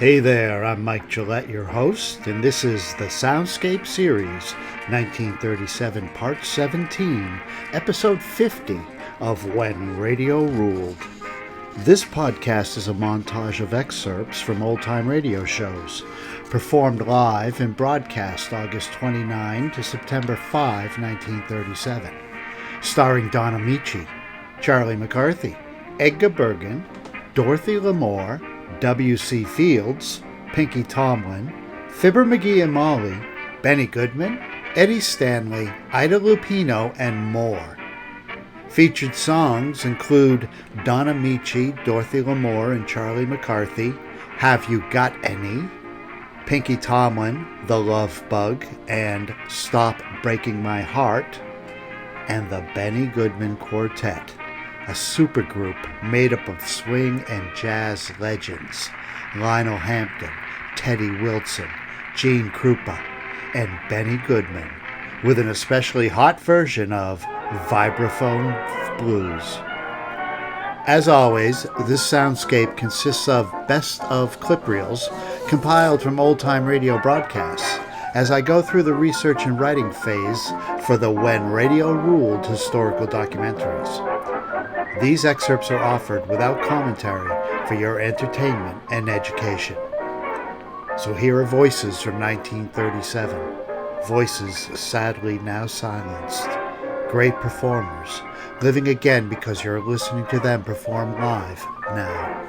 Hey there, I'm Mike Gillette, your host, and this is the Soundscape series, 1937, Part 17, Episode 50 of When Radio Ruled. This podcast is a montage of excerpts from old-time radio shows, performed live and broadcast August 29 to September 5, 1937, starring Don Ameche, Charlie McCarthy, Edgar Bergen, Dorothy Lamour, W.C. Fields, Pinky Tomlin, Fibber, McGee and Molly, Benny Goodman, Eddie Stanley, Ida Lupino, and more. Featured songs include Don Ameche, Dorothy Lamour, and Charlie McCarthy, Have You Got Any?, Pinky Tomlin, The Love Bug, and Stop Breaking My Heart, and the Benny Goodman Quartet, a supergroup made up of swing and jazz legends, Lionel Hampton, Teddy Wilson, Gene Krupa, and Benny Goodman, with an especially hot version of Vibraphone Blues. As always, this soundscape consists of best of clip reels compiled from old-time radio broadcasts as I go through the research and writing phase for the When Radio Ruled historical documentaries. These excerpts are offered without commentary for your entertainment and education. So here are voices from 1937, voices sadly now silenced, great performers, living again because you're listening to them perform live now.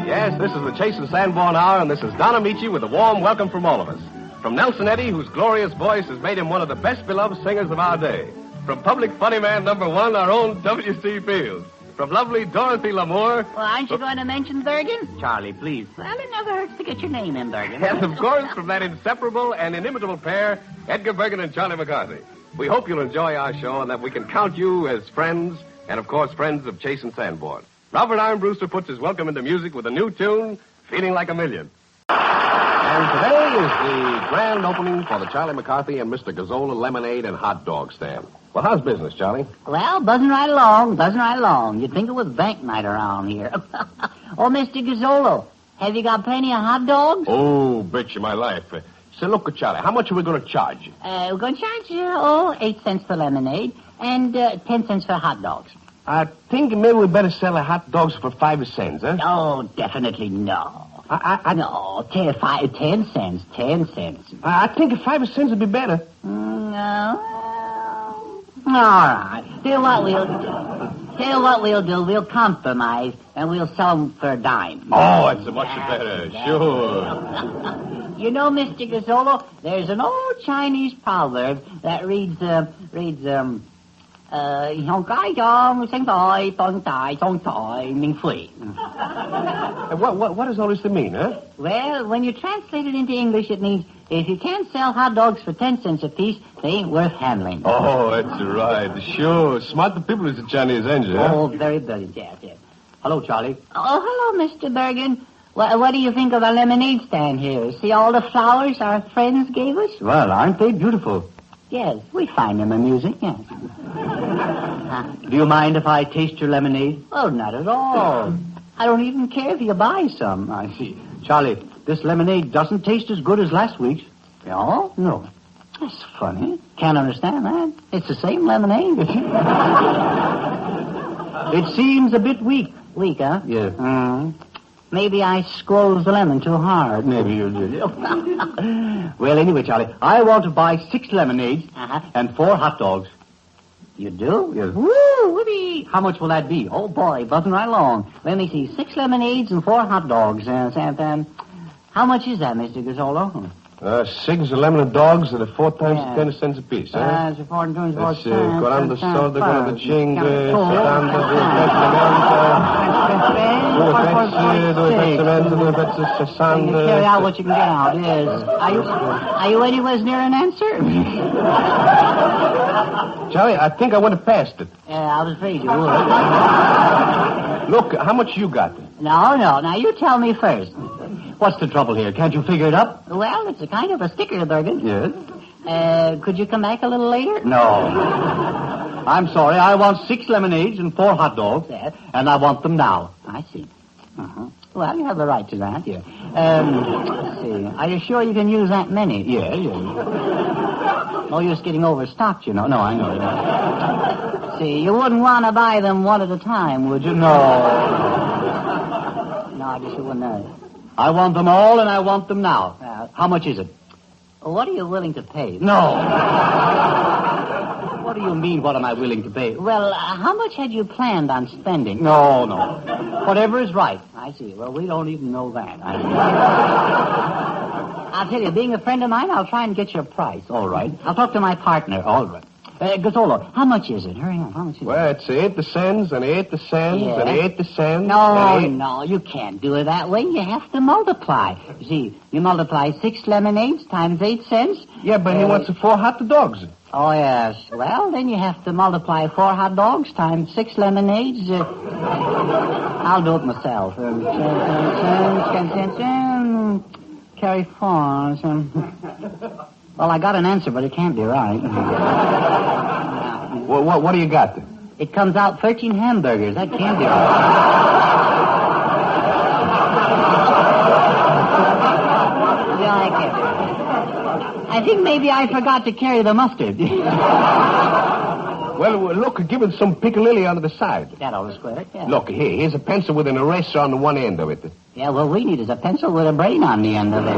Yes, this is the Chase and Sanborn Hour, and this is Don Ameche with a warm welcome from all of us. From Nelson Eddy, whose glorious voice has made him one of the best beloved singers of our day. From Public Funny Man number one, our own W.C. Fields. From lovely Dorothy Lamour. Well, aren't you going to mention Bergen? Charlie, please. Well, it never hurts to get your name in, Bergen. And, of course, from that inseparable and inimitable pair, Edgar Bergen and Charlie McCarthy. We hope you'll enjoy our show and that we can count you as friends, and, of course, friends of Chase and Sanborn. Robert Armbruster puts his welcome into music with a new tune, Feeling Like a Million. And today is the grand opening for the Charlie McCarthy and Mr. Gazzola lemonade and hot dog stand. Well, how's business, Charlie? Well, buzzing right along. You'd think it was bank night around here. Oh, Mr. Gazzolo, have you got plenty of hot dogs? Oh, bet you my life. Say, look, Charlie, how much are we going to charge you? We're going to charge you, 8 cents for lemonade and 10 cents for hot dogs. I think maybe we better sell the hot dogs for 5 cents, huh? Oh, definitely no. No, 10 cents. I think 5 cents would be better. No. All right. Tell what we'll do. We'll compromise, and we'll sell them for a dime. Oh, that's much better. Sure. You know, Mr. Gazzolo, there's an old Chinese proverb that reads, What does all this mean, huh? Well, when you translate it into English, it means if you can't sell hot dogs for 10 cents apiece, they ain't worth handling. Oh, that's right. Sure. Smart people is the Chinese engine, huh? Oh, very brilliant, yes. Hello, Charlie. Oh, hello, Mr. Bergen. What do you think of our lemonade stand here? See all the flowers our friends gave us? Well, aren't they beautiful? Yes, we find them amusing, yes. Do you mind if I taste your lemonade? Oh, not at all. I don't even care if you buy some. I see. Charlie, this lemonade doesn't taste as good as last week's. No? No. That's funny. Can't understand that. It's the same lemonade. It seems a bit weak. Weak, huh? Yes. Maybe I squeezed the lemon too hard. Maybe you did. Well, anyway, Charlie, I want to buy 6 lemonades and 4 hot dogs. You do? Yes. Woo! Whoopee! How much will that be? Oh, boy, buzzing right along. Let me see. 6 lemonades and 4 hot dogs. How much is that, Mr. Gazzolo? 6 lemon dogs at 4 times 10 cents apiece, huh? It's 4 times 4 cents. 40 soldi, 45, 2 pezzi, 60. Carry out what you can get out, yes. Are you anywhere near an answer? Charlie, I think I would have passed it. I was afraid you would. Look, how much you got? No. Now, you tell me first. What's the trouble here? Can't you figure it up? Well, it's a kind of a sticker, Bergen. Yes? Could you come back a little later? No. I'm sorry. I want 6 lemonades and 4 hot dogs, and I want them now. I see. Uh-huh. Well, you have the right to that, yeah. Let's see. Are you sure you can use that many? Yeah. No use getting overstocked, you know. No, I know. See, you wouldn't want to buy them one at a time, would you? No, I guess you wouldn't. I want them all, and I want them now. How much is it? What are you willing to pay? No. What do you mean, what am I willing to pay? Well, how much had you planned on spending? No. Whatever is right. I see. Well, we don't even know that. I'll tell you, being a friend of mine, I'll try and get your price. All right. I'll talk to my partner. All right. Gazzolo, how much is it? Hurry up. How much is it? Well, it's 8 cents and 8 cents and 8 cents. No, you can't do it that way. You have to multiply. You see, you multiply 6 lemonades times 8 cents. Yeah, but he wants 4 hot dogs. Oh, yes. Well, then you have to multiply 4 hot dogs times 6 lemonades. I'll do it myself. Carry 4. Well, I got an answer, but it can't be right. Well, what do you got then? It comes out 13 hamburgers. That can't be right. Yeah, I can't. I think maybe I forgot to carry the mustard. Well, look, give it some piccalilli on the side. That always good, yeah. Look, here's a pencil with an eraser on the one end of it. Yeah, what we need is a pencil with a brain on the end of it.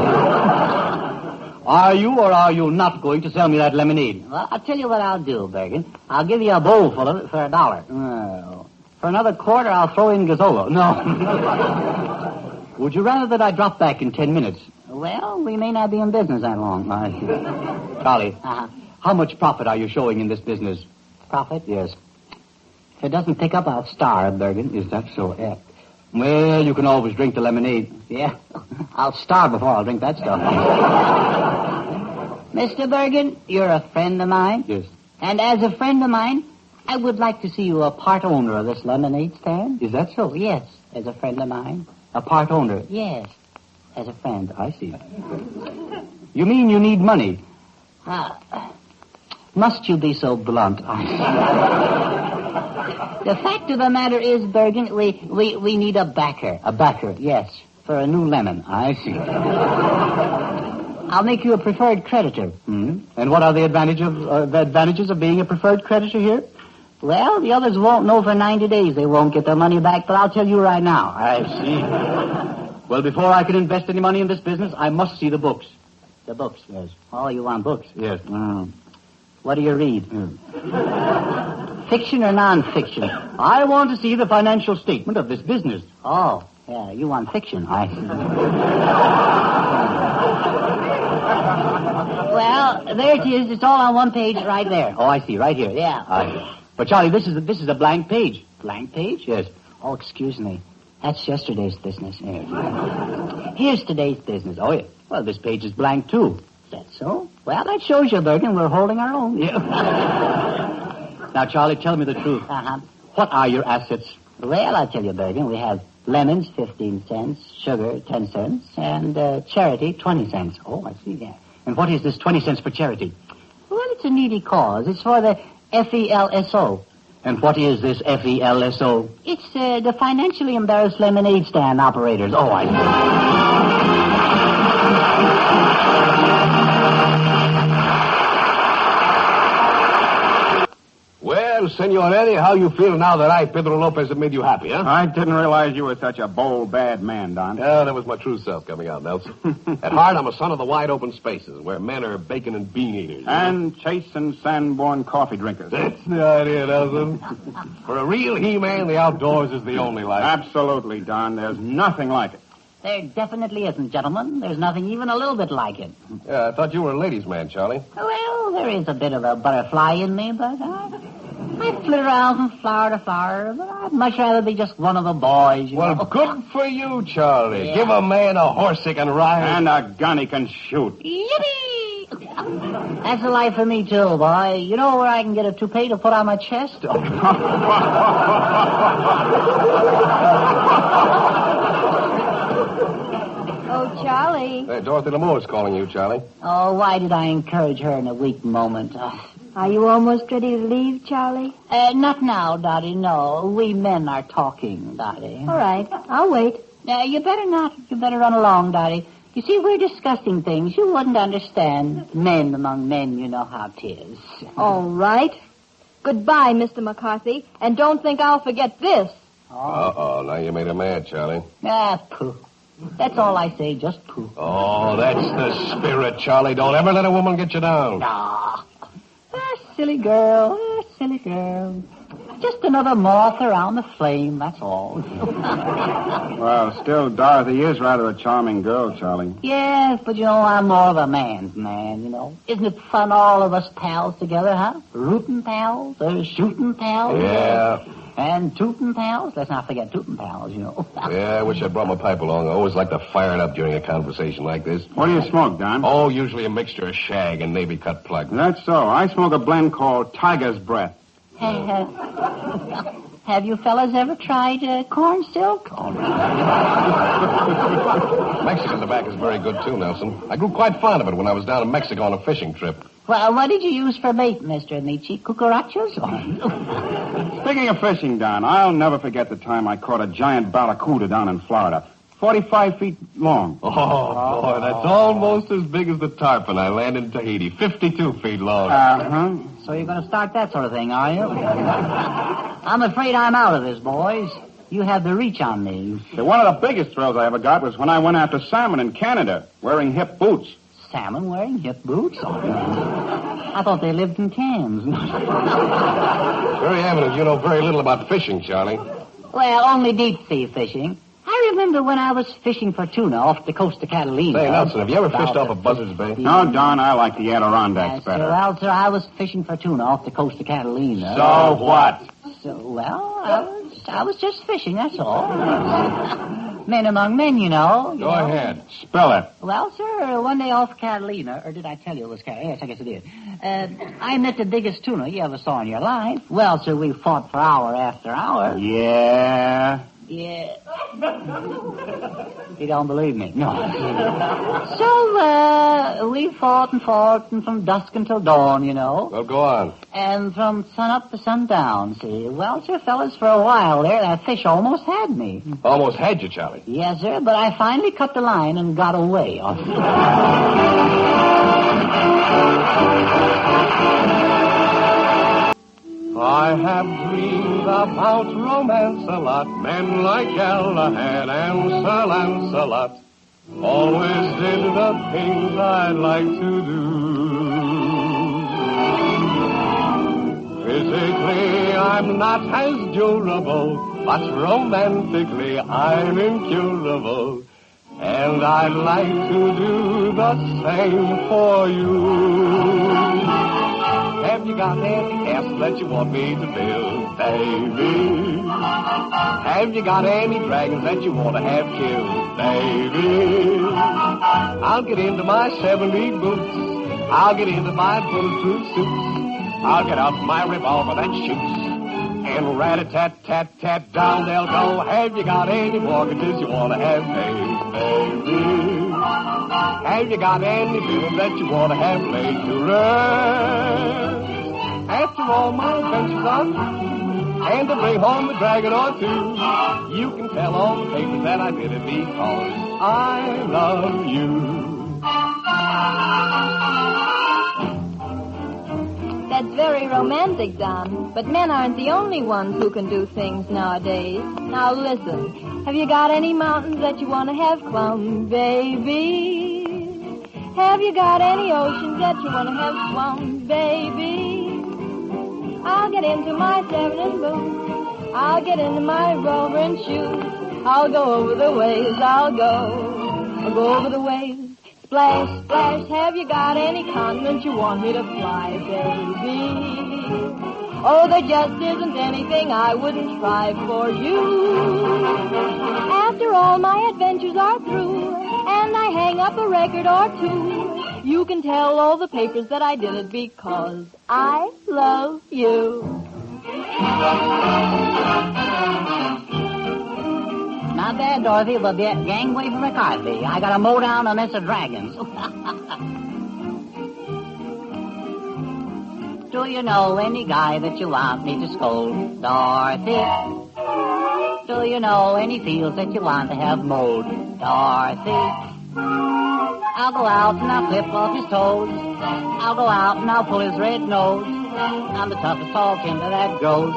Are you or are you not going to sell me that lemonade? Well, I'll tell you what I'll do, Bergen. I'll give you a bowl full of it for $1. Oh. For another quarter, I'll throw in Gazzolo. No. Would you rather that I drop back in 10 minutes? Well, we may not be in business that long. Charlie, Uh-huh. how much profit are you showing in this business? Profit? Yes. If it doesn't pick up, I'll starve, Bergen. Is that so? Yeah. Well, you can always drink the lemonade. Yeah. I'll starve before I'll drink that stuff. Mr. Bergen, you're a friend of mine. Yes. And as a friend of mine, I would like to see you a part owner of this lemonade stand. Is that so? Yes, as a friend of mine. A part owner? Yes, as a friend. I see. You mean you need money? Must you be so blunt? The fact of the matter is, Bergen, we need a backer. A backer? Yes, for a new lemon. I see. I'll make you a preferred creditor. Hmm? And what are the advantages of being a preferred creditor here? Well, the others won't know for 90 days. They won't get their money back, but I'll tell you right now. I see. Well, before I can invest any money in this business, I must see the books. The books? Yes. Oh, you want books? Yes. What do you read? Fiction or non-fiction? I want to see the financial statement of this business. Oh, yeah, you want fiction. I see. Well, there it is. It's all on one page right there. Oh, I see. Right here. Yeah. But, Charlie, this is a blank page. Blank page? Yes. Oh, excuse me. That's yesterday's business. Yes. Here's today's business. Oh, yeah. Well, this page is blank, too. Is that so? Well, that shows you, Bergen, we're holding our own. Yeah. Now, Charlie, tell me the truth. Uh-huh. What are your assets? Well, I'll tell you, Bergen, we have lemons, 15 cents, sugar, 10 cents, and charity, 20 cents. Oh, I see that. And what is this 20 cents for charity? Well, it's a needy cause. It's for the FELSO. And what is this FELSO? It's the Financially Embarrassed Lemonade Stand Operators. Oh, I see. Well, Senor Eddie, how you feel now that I, Pedro Lopez, have made you happy, huh? I didn't realize you were such a bold, bad man, Don. Yeah, that was my true self coming out, Nelson. At heart, I'm a son of the wide open spaces, where men are bacon and bean eaters. You know? And Chase and Sanborn coffee drinkers. That's the idea, Nelson. For a real He-Man, the outdoors is the only life. Absolutely, Don. There's nothing like it. There definitely isn't, gentlemen. There's nothing even a little bit like it. Yeah, I thought you were a ladies' man, Charlie. Well, there is a bit of a butterfly in me, but I flit around from flower to flower, but I'd much rather be just one of the boys, you Well, know. good for you, Charlie. Yeah. Give a man a horse he can ride. And a gun he can shoot. Yippee! That's the life for me, too, boy. You know where I can get a toupee to put on my chest? Oh, Charlie. Hey, Dorothy Lamour's calling you, Charlie. Oh, why did I encourage her in a weak moment? Are you almost ready to leave, Charlie? Not now, Dottie, no. We men are talking, Dottie. All right, I'll wait. You better not. You better run along, Dottie. You see, we're discussing things you wouldn't understand. Men among men, you know how 'tis. All right. Goodbye, Mr. McCarthy, and don't think I'll forget this. Uh-oh, now you made her mad, Charlie. Pooh. That's all I say, just pooh. Oh, that's the spirit, Charlie. Don't ever let a woman get you down. Silly girl, silly girl. Just another moth around the flame, that's all. Well, still, Dorothy is rather a charming girl, Charlie. Yes, but you know, I'm more of a man's man, you know. Isn't it fun, all of us pals together, huh? Rootin' pals, shooting pals. Yeah. And tootin' pals. Let's not forget tootin' pals, you know. Yeah, I wish I'd brought my pipe along. I always like to fire it up during a conversation like this. What do you smoke, Don? Oh, usually a mixture of shag and Navy cut plug. That's so. I smoke a blend called Tiger's Breath. Have you fellas ever tried corn silk? Mexican tobacco is very good, too, Nelson. I grew quite fond of it when I was down in Mexico on a fishing trip. Well, what did you use for bait, Mr. Ameche? Cucarachas? Speaking of fishing, Don, I'll never forget the time I caught a giant barracuda down in Florida. 45 feet long. Oh, boy, that's almost as big as the tarpon I landed in Tahiti. 52 feet long. Uh-huh. So you're going to start that sort of thing, are you? I'm afraid I'm out of this, boys. You have the reach on me. One of the biggest thrills I ever got was when I went after salmon in Canada, wearing hip boots. Salmon wearing hip boots? I thought they lived in cans. Very evident you know very little about fishing, Charlie. Well, only deep sea fishing. I remember when I was fishing for tuna off the coast of Catalina. Say, Nelson, have you ever fished off of Buzzard's Bay? No, Don, I like the Adirondacks better. Well, sir, I was fishing for tuna off the coast of Catalina. So what? I was just fishing, that's all. Men among men, you know. Go ahead. Spell it. Well, sir, one day off Catalina, or did I tell you it was Catalina? Yes, I guess I did. I met the biggest tuna you ever saw in your life. Well, sir, we fought for hour after hour. Yeah. Yeah. You don't believe me? No. So, we fought and from dusk until dawn, you know. Well, go on. And from sun up to sundown, see. Well, sir, fellas, for a while there, that fish almost had me. Almost had you, Charlie. Yes, sir, but I finally cut the line and got away. I have dreamed about romance a lot. Men like Galahad and Sir Lancelot always did the things I'd like to do. Physically, I'm not as durable, but romantically, I'm incurable. And I'd like to do the same for you. Have you got any castle that you want me to build, baby? Have you got any dragons that you want to have killed, baby? I'll get into my 70 boots. I'll get into my bulletproof suits. I'll get out my revolver that shoots. And rat-a-tat-tat-tat, down they'll go. Have you got any mortgages you want to have paid, baby? Have you got any bills that you want to have laid to rest? After all my adventures are through, and to bring home a dragon or two, you can tell all the papers that I did it because I love you. That's very romantic, Don. But men aren't the only ones who can do things nowadays. Now listen. Have you got any mountains that you want to have climbed, baby? Have you got any oceans that you want to have swum, baby? I'll get into my 7 boots. I'll get into my rover and shoes. I'll go over the waves. I'll go over the waves. Splash, splash, have you got any continent you want me to fly, baby? Oh, there just isn't anything I wouldn't try for you. After all my adventures are through, and I hang up a record or two, you can tell all the papers that I did it because I love you. Not bad, Dorothy, but the gangway for McCarthy. I got to mow down a mess of dragons. Do you know any guy that you want me to scold? Dorothy. Do you know any fields that you want to have mowed? Dorothy. I'll go out and I'll clip off his toes. I'll go out and I'll pull his red nose. I'm the toughest tall timber that grows.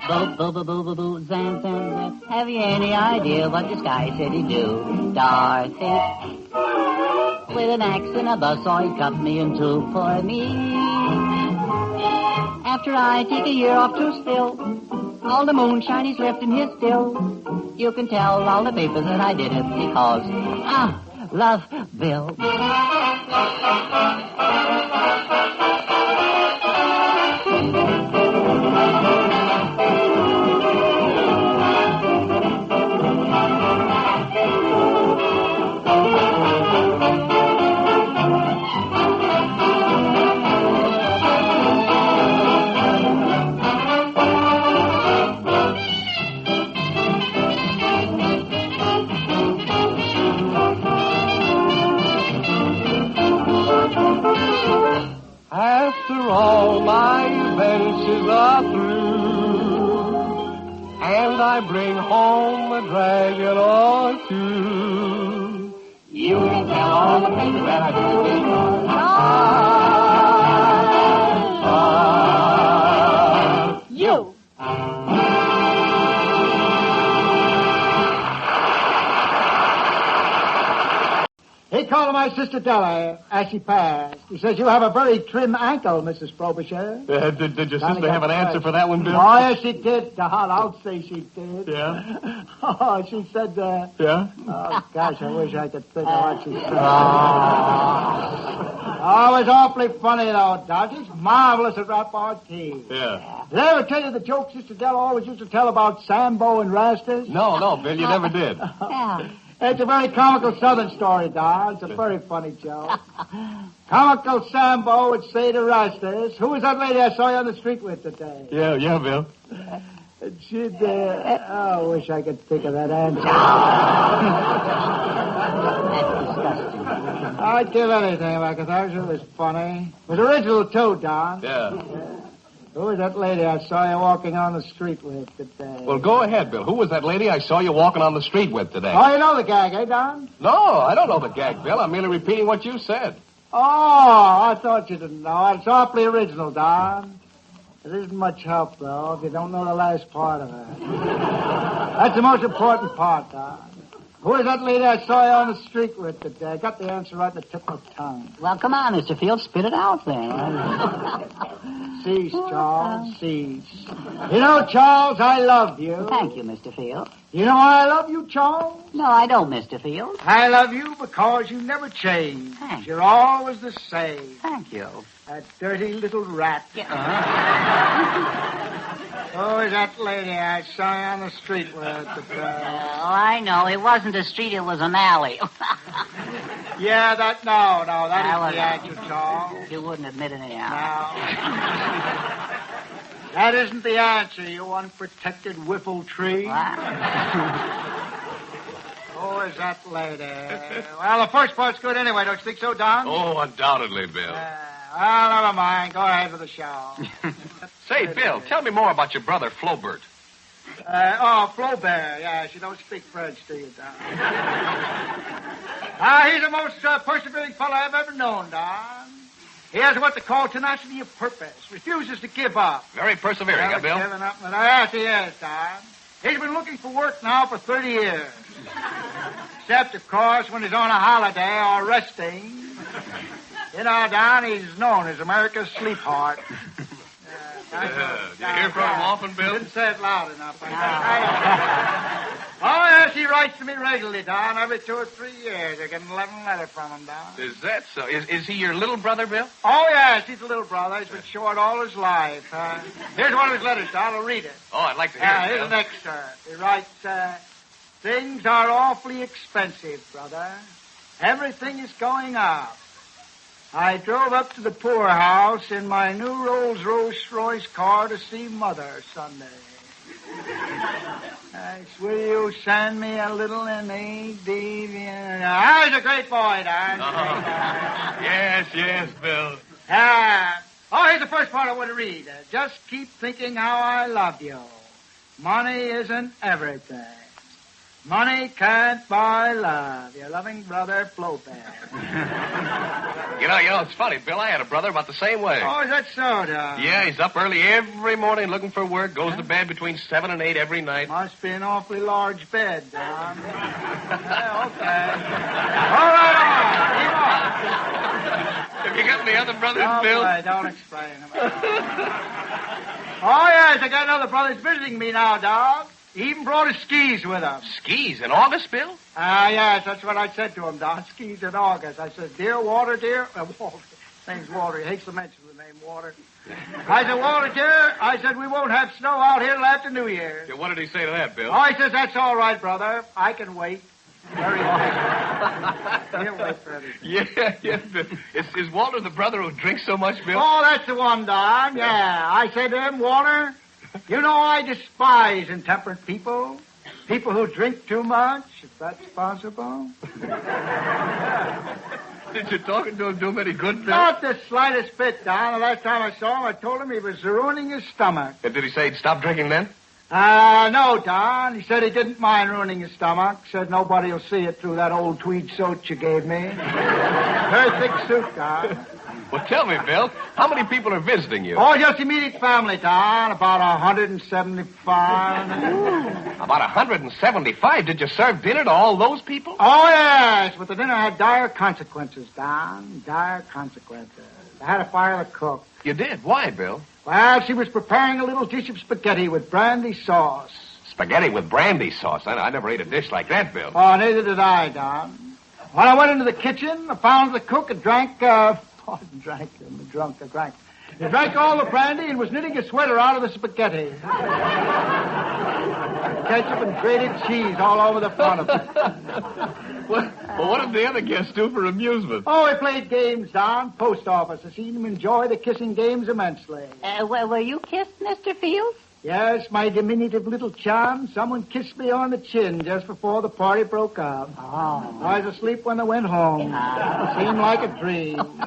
Boo, boo, boo, boo, boo, boo, zan, zan, zan. Have you any idea what this guy said he'd do? Dorothy. With an axe and a buzzsaw, he cut me in two for me. After I take a year off to spill all the moonshine he's left in his still, you can tell all the papers that I did it because love Bill. After all my adventures are through, and I bring home a dragon or two, you can tell all the people that I do because you. He called my sister Della as she passed. He says, you have a very trim ankle, Mrs. Frobisher. Did your sister have an answer for that one, Bill? Oh, yes, she did, Don. I'll say she did. Yeah? Oh, she said, Yeah? oh, gosh, I wish I could think of what she said. Oh, it was awfully funny, though, Don. She's marvelous at repartee. Yeah. Did I ever tell you the joke Sister Della always used to tell about Sambo and Rastas? No, Bill, you never did. Yeah. It's a very comical Southern story, Don. It's a very funny joke. Comical Sambo would say to Rastas, who was that lady I saw you on the street with today? Yeah, Bill. And she'd, I wish I could think of that answer. That's disgusting. I'd give anything if I could think it was funny. It was original, too, Don. Yeah. Who was that lady I saw you walking on the street with today? Well, go ahead, Bill. Who was that lady I saw you walking on the street with today? Oh, you know the gag, eh, Don? No, I don't know the gag, Bill. I'm merely repeating what you said. Oh, I thought you didn't know. It's awfully original, Don. It isn't much help, though, if you don't know the last part of it. That's the most important part, Don. Who is that lady I saw you on the street with today? I got the answer right in the tip of my tongue. Well, come on, Mr. Field, spit it out there. Cease, Charles, cease. You know, Charles, I love you. Thank you, Mr. Field. You know why I love you, Charles? No, I don't, Mr. Field. I love you because you never change. Thanks. You're always the same. Thank you. That dirty little rat. Yeah. Who is that lady I saw you on the street with today? Oh, I know. It wasn't a street, it was an alley. Yeah, that isn't the answer, Charles. You wouldn't admit it anyhow. No. That isn't the answer, you unprotected whiffle tree. What? Who is that lady? Well, the first part's good anyway, don't you think so, Don? Oh, undoubtedly, Bill. Well, never mind. Go ahead with the show. Say, Bill, tell me more about your brother, Flobert. Flaubert. Yes, you don't speak French, do you, Don? He's the most persevering fellow I've ever known, Don. He has what they call tenacity of purpose. Refuses to give up. Very persevering, huh, Bill? Giving up. Yes, he is, Don. He's been looking for work now for 30 years. Except, of course, when he's on a holiday or resting. You know, Don, he's known as America's sleepheart. Do you hear from him often, Bill? Didn't say it loud enough. Oh, yes, he writes to me regularly, Don. Every 2 or 3 years. I get an 11 letter from him, Don. Is that so? Is he your little brother, Bill? Oh, yes, he's a little brother. He's been short all his life. Here's one of his letters, Don. I'll read it. Oh, I'd like to hear it, Here's Bill. an excerpt. He writes, things are awfully expensive, brother. Everything is going up. I drove up to the poorhouse in my new Rolls-Royce car to see Mother Sunday. Will you send me a little deviant? He's a great boy, Don. Yes, Bill. Oh, here's the first part I want to read. Just keep thinking how I love you. Money isn't everything. Money can't buy love. Your loving brother, Flopez. You know, it's funny, Bill. I had a brother about the same way. Oh, is that so, Don? Yeah, he's up early every morning looking for work, goes to bed between 7 and 8 every night. Must be an awfully large bed, Don. Yeah, okay. All right. Have you got any other brothers, Don't Bill? play, don't explain them. Oh, yes, I got another brother visiting me now, dog. He even brought his skis with him. Skis in August, Bill? Yes, that's what I said to him, Don. Skis in August. I said, dear, Walter, dear. Walter. His name's Walter. He hates to mention the name Walter. I said, Walter, dear, I said, we won't have snow out here till after New Year's. Yeah, what did he say to that, Bill? Oh, he says, that's all right, brother. I can wait. Very nice. He'll wait for everything. Yeah. Is Walter the brother who drinks so much, Bill? Oh, that's the one, Don. Yeah. I said to him, Walter, you know I despise intemperate people. People who drink too much, if that's possible. Did you talking to him do him any good, Bill? Not the slightest bit, Don. The last time I saw him, I told him he was ruining his stomach. And did he say he'd stop drinking then? No, Don. He said he didn't mind ruining his stomach. Said nobody will see it through that old tweed suit you gave me. Very thick suit, Don. Well, tell me, Bill, how many people are visiting you? Oh, just immediate family, Don. About 175. About 175? Did you serve dinner to all those people? Oh, yes. But the dinner had dire consequences, Don. Dire consequences. I had to fire the cook. You did? Why, Bill? Well, she was preparing a little dish of spaghetti with brandy sauce. Spaghetti with brandy sauce. I never ate a dish like that, Bill. Oh, neither did I, Don. When I went into the kitchen, I found the cook had drank, drank He drank all the brandy and was knitting a sweater out of the spaghetti. Ketchup and grated cheese all over the front of it. Well, what did the other guests do for amusement? Oh, we played games, Don. Post office. I seen them enjoy the kissing games immensely. Were you kissed, Mr. Fields? Yes, my diminutive little charm. Someone kissed me on the chin just before the party broke up. Oh. I was asleep when I went home. Seemed like a dream.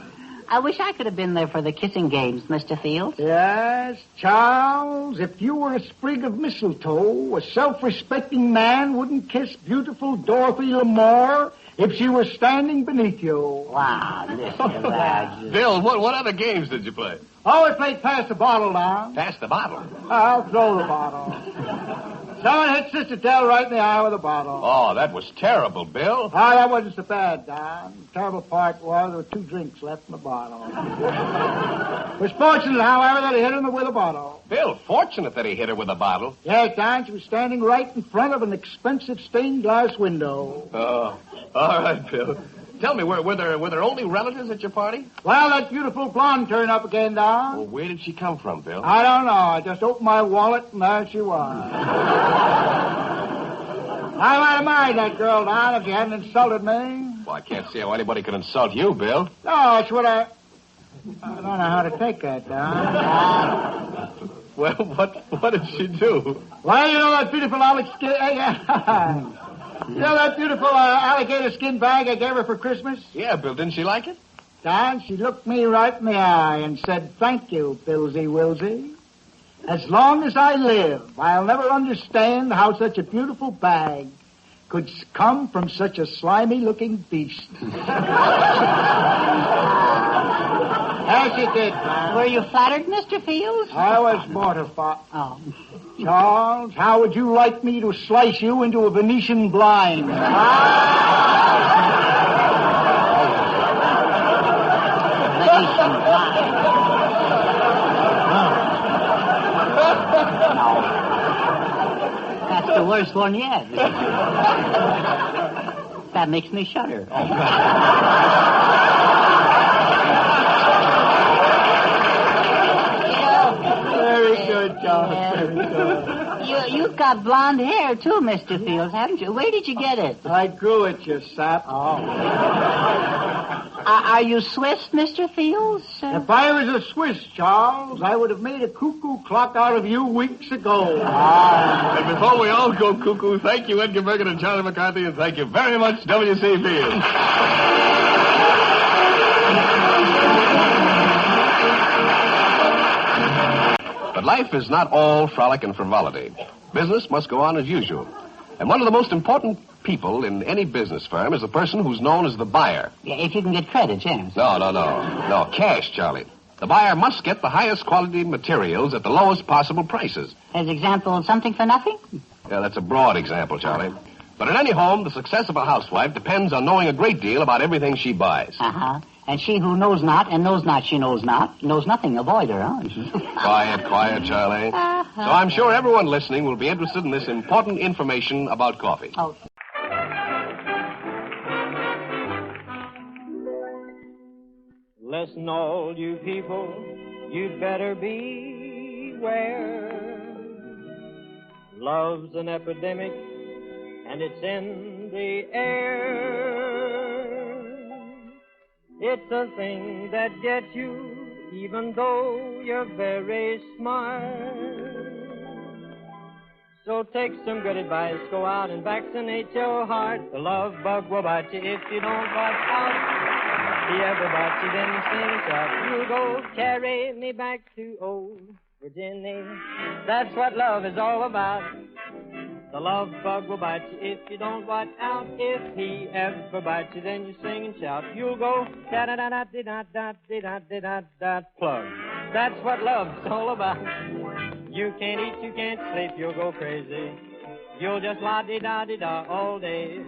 I wish I could have been there for the kissing games, Mr. Fields. Yes, Charles, if you were a sprig of mistletoe, a self-respecting man wouldn't kiss beautiful Dorothy Lamour if she was standing beneath you. Wow, listen to that. Bill, what other games did you play? Oh, we played pass the bottle, Don. Pass the bottle. I'll throw the bottle. Someone hit Sister Dell right in the eye with a bottle. Oh, that was terrible, Bill. Oh, that wasn't so bad, Don. The terrible part was there were 2 drinks left in the bottle. It was fortunate, however, that he hit her with a bottle. Bill, fortunate that he hit her with a bottle. Yes, Don, she was standing right in front of an expensive stained glass window. Oh, all right, Bill. Tell me, were there only relatives at your party? Well, that beautiful blonde turned up again, Don. Well, where did she come from, Bill? I don't know. I just opened my wallet, and there she was. I might have married that girl, Don, if you hadn't insulted me. Well, I can't see how anybody could insult you, Bill. No, it's what I don't know how to take that, Don. Well, what did she do? Well, you know that beautiful You know that beautiful alligator skin bag I gave her for Christmas? Yeah, Bill, didn't she like it? Don, she looked me right in the eye and said, "Thank you, Billsy Wilsey. As long as I live, I'll never understand how such a beautiful bag could come from such a slimy-looking beast." As she did, Don. Were you flattered, Mr. Fields? I was mortified. Oh. Charles, how would you like me to slice you into a Venetian blind? Venetian blind. No. That's the worst one yet. That makes me shudder. Very good, Charles. Very good. You've got blonde hair, too, Mr. Fields, haven't you? Where did you get it? I grew it, you sap. Oh. Are you Swiss, Mr. Fields? If I was a Swiss, Charles, I would have made a cuckoo clock out of you weeks ago. And before we all go cuckoo, thank you, Edgar Bergen and Charlie McCarthy, and thank you very much, W.C. Fields. But life is not all frolic and frivolity. Business must go on as usual. And one of the most important people in any business firm is the person who's known as the buyer. Yeah, if you can get credit, yes. No, cash, Charlie. The buyer must get the highest quality materials at the lowest possible prices. As example, something for nothing? Yeah, that's a broad example, Charlie. But in any home, the success of a housewife depends on knowing a great deal about everything she buys. Uh-huh. And she who knows not and knows not she knows not, knows nothing. Avoid her, huh? Quiet, Charlie. So I'm sure everyone listening will be interested in this important information about coffee. Oh. Listen, all you people, you'd better beware. Love's an epidemic, and it's in the air. It's a thing that gets you, even though you're very smart. So take some good advice, go out and vaccinate your heart. The love bug will bite you if you don't watch out. If he ever bites you, then you sing and shout, you go carry me back to old Virginia. That's what love is all about. The love bug will bite you if you don't watch out. If he ever bites you, then you sing and shout, you'll go da-da-da-da-da-da-da-da-da-da plug. That's what love's all about. You can't eat, you can't sleep, you'll go crazy. You'll just la-di-da-di-da all day.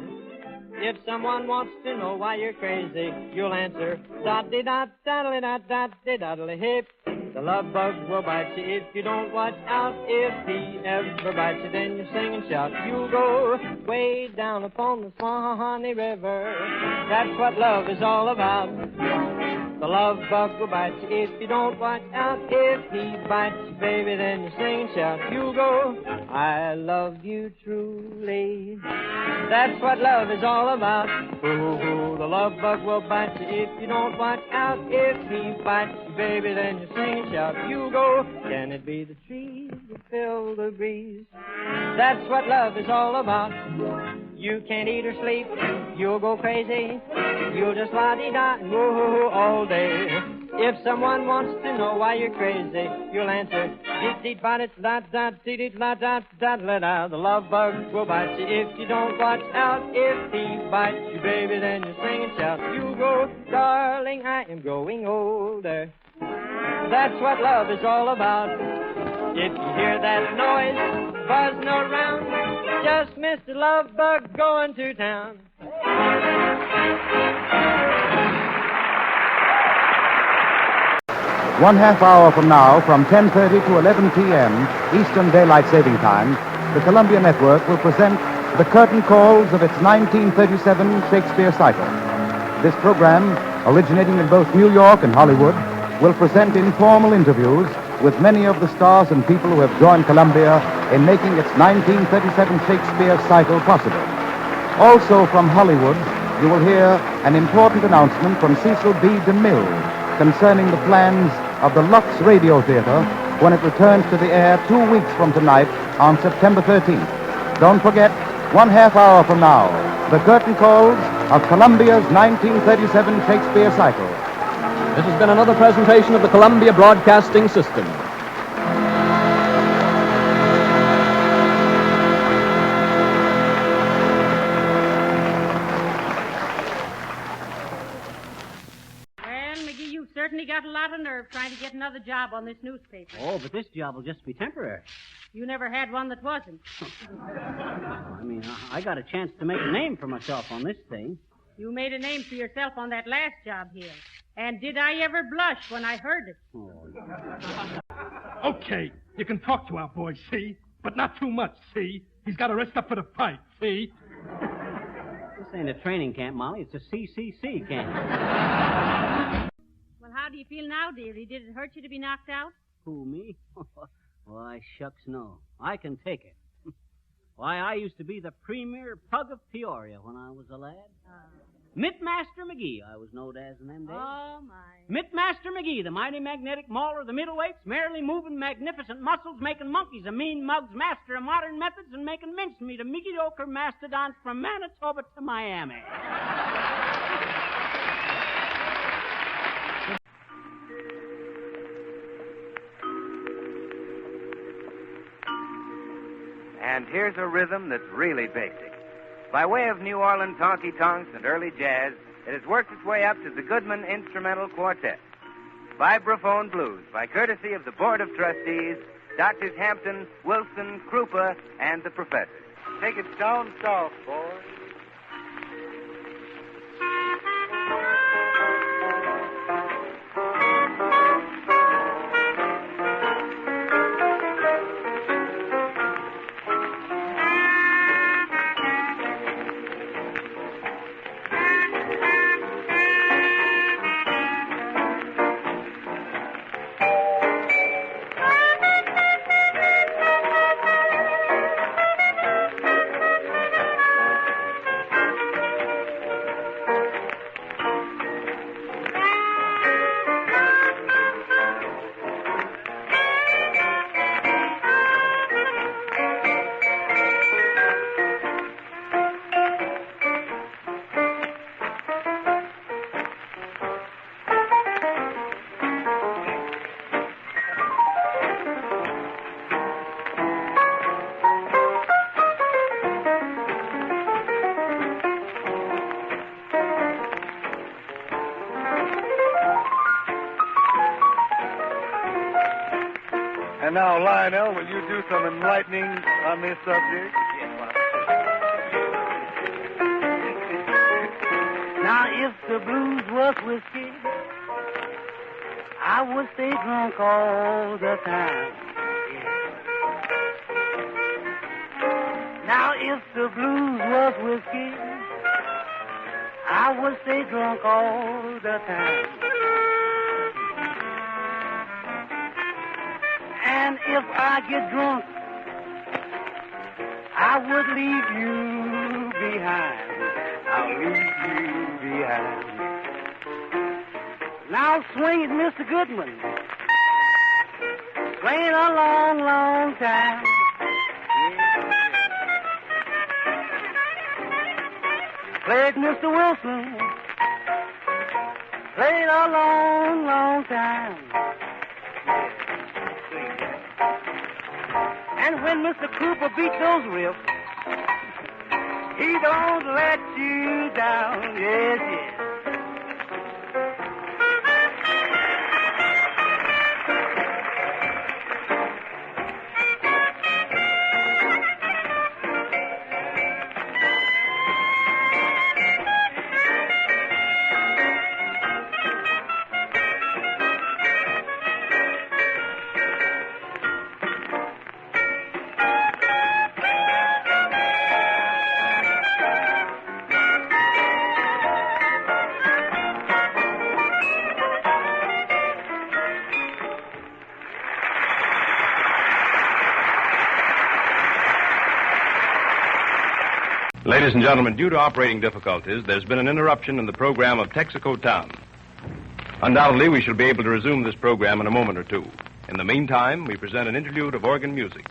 If someone wants to know why you're crazy, you'll answer, da-di-da-da-da-da-da-da-da-hip. The love bug will bite you if you don't watch out. If he ever bites you, then you sing and shout, you'll go way down upon the Swanee River. That's what love is all about. The love bug will bite you if you don't watch out. If he bites you, baby, then you sing and shout, you'll go, I love you truly. That's what love is all about. Ooh, the love bug will bite you if you don't watch out. If he bites you, baby, then you sing and shout, you'll go, can it be the trees that fill the breeze? That's what love is all about. You can't eat or sleep, you'll go crazy. You'll just la-di-da and woo-hoo-hoo all day. If someone wants to know why you're crazy, you'll answer, dee-dee-ba-dit-da-da-dee-dee-da-da-da-da-da. The love bug will bite you if you don't watch out. If he bites you, baby, then you sing and shout, you go, darling, I am growing older. That's what love is all about. If you hear that noise buzzing around, just Mr. Love Bug going to town. One half hour from now, from 10:30 to 11 p.m. Eastern Daylight Saving Time, the Columbia Network will present the curtain calls of its 1937 Shakespeare cycle. This program, originating in both New York and Hollywood, will present informal interviews with many of the stars and people who have joined Columbia in making its 1937 Shakespeare cycle possible. Also from Hollywood, you will hear an important announcement from Cecil B. DeMille concerning the plans of the Lux Radio Theater when it returns to the air 2 weeks from tonight on September 13th. Don't forget, one half hour from now, the curtain calls of Columbia's 1937 Shakespeare cycle. This has been another presentation of the Columbia Broadcasting System. Certainly got a lot of nerve trying to get another job on this newspaper. Oh, but this job will just be temporary. You never had one that wasn't. I got a chance to make a name for myself on this thing. You made a name for yourself on that last job here. And did I ever blush when I heard it? Okay, you can talk to our boy, see? But not too much, see? He's got to rest up for the fight, see? This ain't a training camp, Molly. It's a CCC camp. Well, how do you feel now, dearie? Did it hurt you to be knocked out? Who, me? Why, shucks, no. I can take it. Why, I used to be the premier pug of Peoria when I was a lad. Mitmaster McGee, I was known as in them days. Oh, my. Mitmaster McGee, the mighty magnetic mauler of the middleweights, merrily moving magnificent muscles, making monkeys of mean mugs, master of modern methods, and making mincemeat of mediocre mastodons from Manitoba to Miami. here's a rhythm that's really basic. By way of New Orleans honky-tonks and early jazz, it has worked its way up to the Goodman Instrumental Quartet. Vibraphone Blues, by courtesy of the Board of Trustees, Doctors Hampton, Wilson, Krupa, and the Professor. Take it stone soft, boys. And now, Lionel, will you do some enlightening on this subject? Now, if the blues was whiskey, I would stay drunk all the time. Now, if the blues was whiskey, I would stay drunk all the time. And if I get drunk, I would leave you behind. I'll leave you behind. Now swing it, Mr. Goodman. Playing a long, long time. Play it, Mr. Wilson. Play it a long, long time. And when Mr. Krupa beats those riffs, he don't let you down. Yes, yes. Ladies and gentlemen, due to operating difficulties, there's been an interruption in the program of Texaco Town. Undoubtedly, we shall be able to resume this program in a moment or two. In the meantime, we present an interlude of organ music.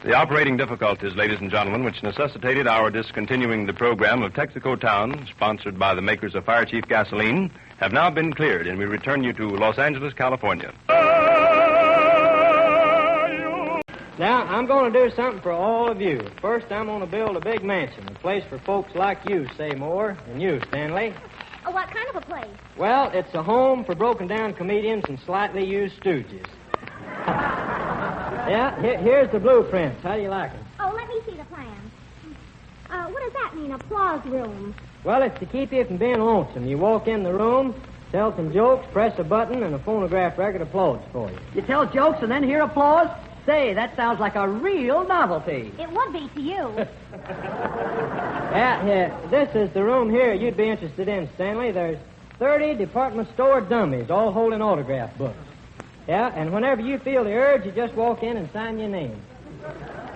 The operating difficulties, ladies and gentlemen, which necessitated our discontinuing the program of Texaco Town, sponsored by the makers of Fire Chief gasoline, have now been cleared, and we return you to Los Angeles, California. Now, I'm going to do something for all of you. First, I'm going to build a big mansion, a place for folks like you, Seymour, and you, Stanley. Oh, what kind of a place? Well, it's a home for broken-down comedians and slightly used stooges. Yeah, here's the blueprints. How do you like them? Oh, let me see the plans. What does that mean, applause room? Well, it's to keep you from being lonesome. You walk in the room, tell some jokes, press a button, and a phonograph record applauds for you. You tell jokes and then hear applause? Say, that sounds like a real novelty. It would be to you. Yeah, this is the room here you'd be interested in, Stanley. There's 30 department store dummies, all holding autograph books. Yeah, and whenever you feel the urge, you just walk in and sign your name.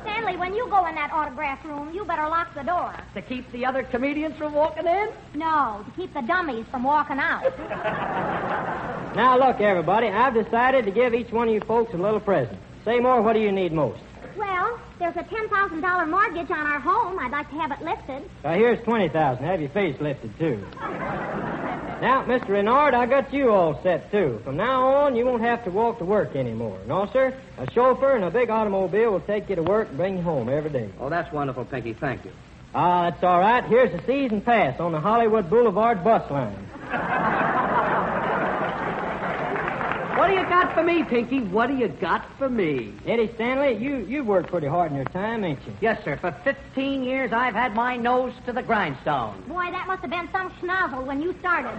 Stanley, when you go in that autograph room, you better lock the door. To keep the other comedians from walking in? No, to keep the dummies from walking out. Now, look, everybody, I've decided to give each one of you folks a little present. Seymour, what do you need most? Well, there's a $10,000 mortgage on our home. I'd like to have it lifted. Here's $20,000. Have your face lifted, too. Now, Mr. Renard, I got you all set, too. From now on, you won't have to walk to work anymore. No, sir. A chauffeur and a big automobile will take you to work and bring you home every day. Oh, that's wonderful, Pinky. Thank you. Ah, that's all right. Here's a season pass on the Hollywood Boulevard bus line. What do you got for me, Pinky? What do you got for me? Eddie Stanley, you've worked pretty hard in your time, ain't you? Yes, sir. For 15 years, I've had my nose to the grindstone. Boy, that must have been some schnozzle when you started.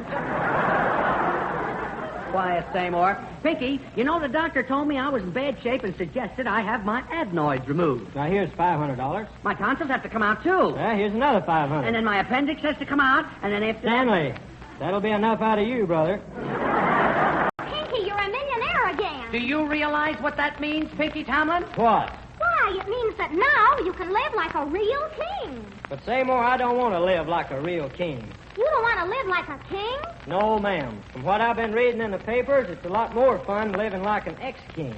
Quiet, Seymour. Pinky, you know the doctor told me I was in bad shape and suggested I have my adenoids removed. Now, here's $500. My tonsils have to come out, too. Yeah, here's another $500. And then my appendix has to come out, and then after Stanley, that'll be enough out of you, brother. You're a millionaire again. Do you realize what that means, Pinky Tomlin? What? Why, it means that now you can live like a real king. But, Seymour, I don't want to live like a real king. You don't want to live like a king? No, ma'am. From what I've been reading in the papers, it's a lot more fun living like an ex-king.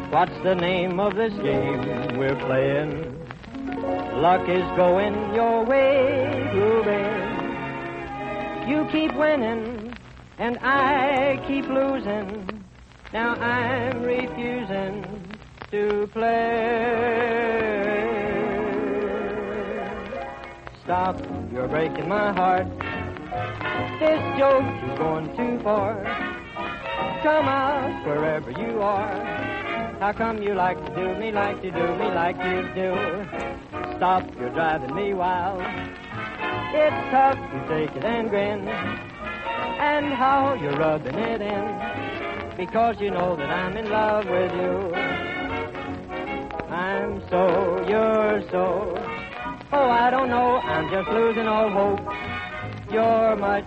What's the name of this game we're playing? Luck is going your way, hooray. You keep winning, and I keep losing. Now I'm refusing to play. Stop, you're breaking my heart. This joke is going too far. Come out wherever you are. How come you like to do me like you do me like you do? Stop, you're driving me wild. It's tough, you take it and grin. And how you're rubbing it in. Because you know that I'm in love with you. I'm so, you're so. Oh, I don't know, I'm just losing all hope. You're much,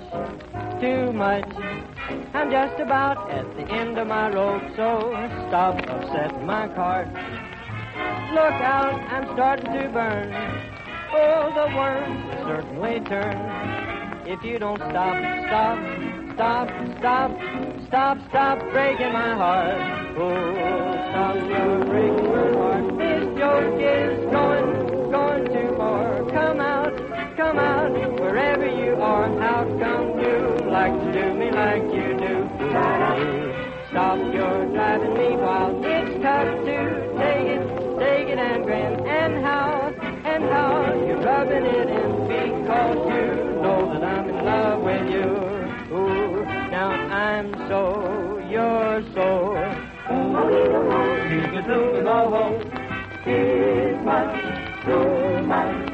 too much. I'm just about at the end of my rope, so stop upsetting my cart. Look out, I'm starting to burn. Oh, the worms will certainly turn. If you don't stop breaking my heart. Oh, stop, you're breaking my heart. This joke is going too far. Come out, wherever you are. How come you like to do me like you do? Stop, you're driving me wild. It's tough to take it and grin. And how you're rubbing it in. Because you know that I'm in love with you. Ooh, now I'm so, you're so. You can do it all. It's much, too much.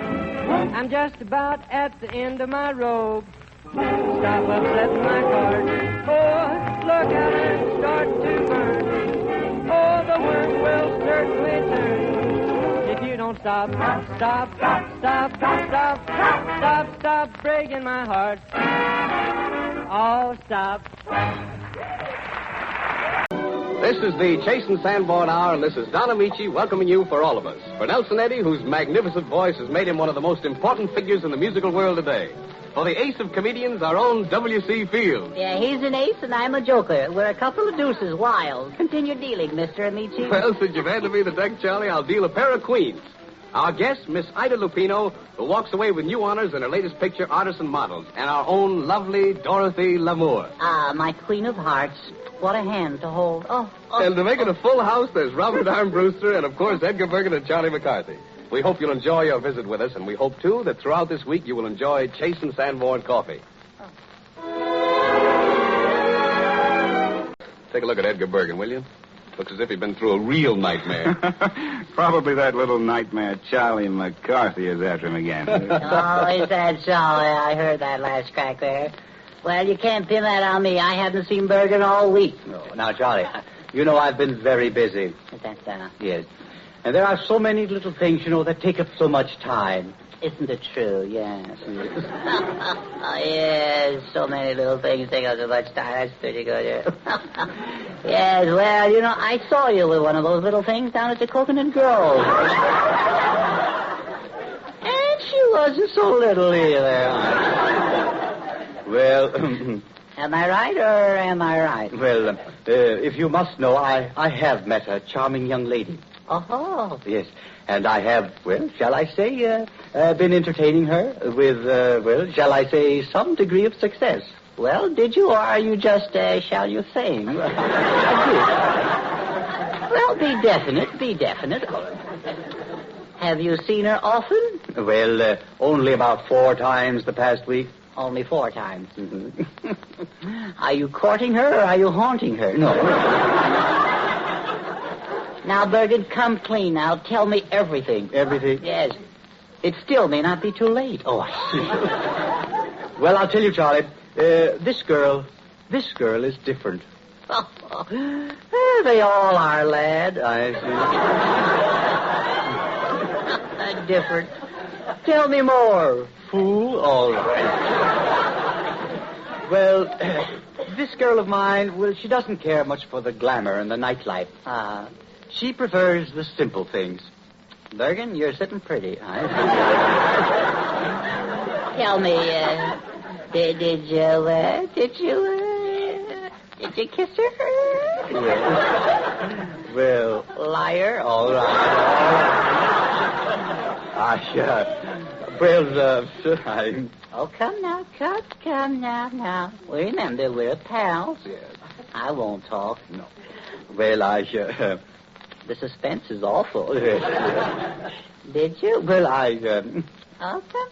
I'm just about at the end of my rope. Stop upsetting my cart. Oh, look out and start to burn. Oh, the worm will certainly turn. If you don't stop breaking my heart. Oh, stop. This is the Chase and Sanborn Hour, and this is Don Ameche welcoming you for all of us. For Nelson Eddy, whose magnificent voice has made him one of the most important figures in the musical world today. For the ace of comedians, our own W.C. Fields. Yeah, he's an ace and I'm a joker. We're a couple of deuces wild. Continue dealing, Mr. Ameche. Well, since you've handed me the deck, Charlie, I'll deal a pair of queens. Our guest, Miss Ida Lupino, who walks away with new honors in her latest picture, Artisan Models, and our own lovely Dorothy Lamour. Ah, my queen of hearts. What a hand to hold. Oh. And to make it a full house, there's Robert Armbruster and, of course, Edgar Bergen and Charlie McCarthy. We hope you'll enjoy your visit with us, and we hope, too, that throughout this week you will enjoy Chase and Sanborn coffee. Take a look at Edgar Bergen, will you? Looks as if he'd been through a real nightmare. Probably that little nightmare Charlie McCarthy is after him again. Oh, is that so? I heard that last crack there. Well, you can't pin that on me. I haven't seen Bergen all week. No, now, Charlie, you know I've been very busy. Is that so? Yes. And there are so many little things, that take up so much time. Isn't it true? Yes. Yes, so many little things take up so much time. That's pretty good. Yes, well, I saw you with one of those little things down at the Coconut Grove. And she wasn't so little either. Well, am I right or am I right? Well, if you must know, I have met a charming young lady. Oh. Yes, and I have, shall I say, been entertaining her with, shall I say, some degree of success. Well, did you, or are you just, shall you say? Well, be definite. Have you seen her often? Well, only about 4 times the past week. Only 4 times. Mm-hmm. Are you courting her or are you haunting her? No. Now, Bergen, come clean now. Tell me everything. Everything? Yes. It still may not be too late. Oh, I see. Well, I'll tell you, Charlie. This girl is different. They all are, lad. I see. Different. Tell me more. Fool, all right. Well, this girl of mine, she doesn't care much for the glamour and the nightlife. She prefers the simple things. Bergen, you're sitting pretty. Tell me, did you kiss her? Yes. Well, liar. All right. Well, Oh, come now. Remember, we're pals. Yes. I won't talk. No. Well, The suspense is awful. Did you? Well, Oh, come.